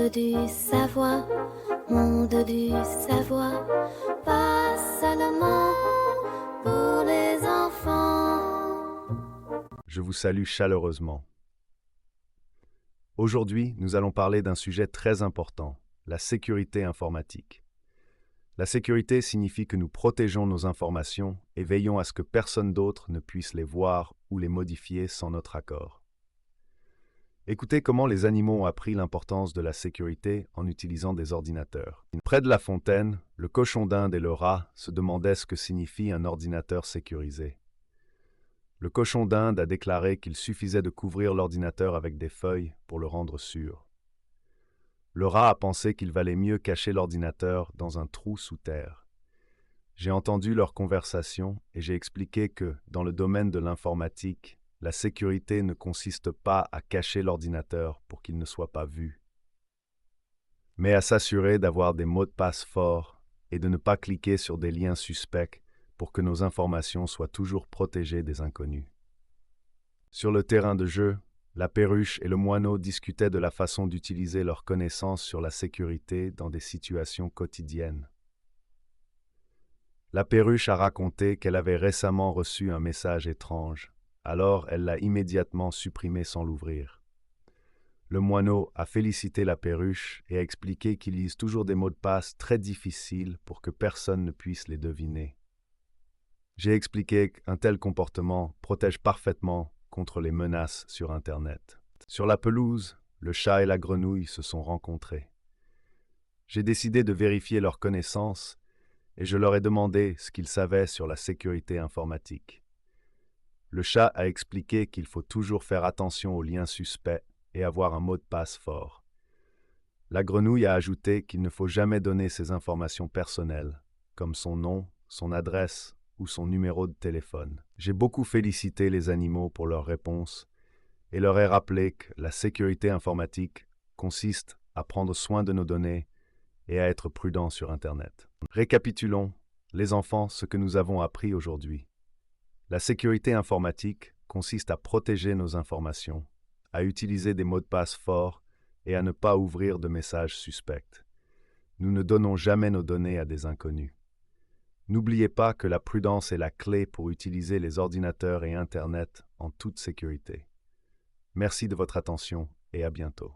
du savoir, monde du savoir, pas seulement pour les enfants. Je vous salue chaleureusement. Aujourd'hui, nous allons parler d'un sujet très important, la sécurité informatique. La sécurité signifie que nous protégeons nos informations et veillons à ce que personne d'autre ne puisse les voir ou les modifier sans notre accord. Écoutez comment les animaux ont appris l'importance de la sécurité en utilisant des ordinateurs. Près de la fontaine, le cochon d'Inde et le rat se demandaient ce que signifie un ordinateur sécurisé. Le cochon d'Inde a déclaré qu'il suffisait de couvrir l'ordinateur avec des feuilles pour le rendre sûr. Le rat a pensé qu'il valait mieux cacher l'ordinateur dans un trou sous terre. J'ai entendu leur conversation et j'ai expliqué que, dans le domaine de l'informatique, la sécurité ne consiste pas à cacher l'ordinateur pour qu'il ne soit pas vu, mais à s'assurer d'avoir des mots de passe forts et de ne pas cliquer sur des liens suspects pour que nos informations soient toujours protégées des inconnus. Sur le terrain de jeu, la perruche et le moineau discutaient de la façon d'utiliser leurs connaissances sur la sécurité dans des situations quotidiennes. La perruche a raconté qu'elle avait récemment reçu un message étrange, alors elle l'a immédiatement supprimé sans l'ouvrir. Le moineau a félicité la perruche et a expliqué qu'il use toujours des mots de passe très difficiles pour que personne ne puisse les deviner. J'ai expliqué qu'un tel comportement protège parfaitement contre les menaces sur Internet. Sur la pelouse, le chat et la grenouille se sont rencontrés. J'ai décidé de vérifier leurs connaissances et je leur ai demandé ce qu'ils savaient sur la sécurité informatique. Le chat a expliqué qu'il faut toujours faire attention aux liens suspects et avoir un mot de passe fort. La grenouille a ajouté qu'il ne faut jamais donner ses informations personnelles, comme son nom, son adresse ou son numéro de téléphone. J'ai beaucoup félicité les animaux pour leurs réponses et leur ai rappelé que la sécurité informatique consiste à prendre soin de nos données et à être prudent sur Internet. Récapitulons, les enfants, ce que nous avons appris aujourd'hui. La sécurité informatique consiste à protéger nos informations, à utiliser des mots de passe forts et à ne pas ouvrir de messages suspects. Nous ne donnons jamais nos données à des inconnus. N'oubliez pas que la prudence est la clé pour utiliser les ordinateurs et Internet en toute sécurité. Merci de votre attention et à bientôt.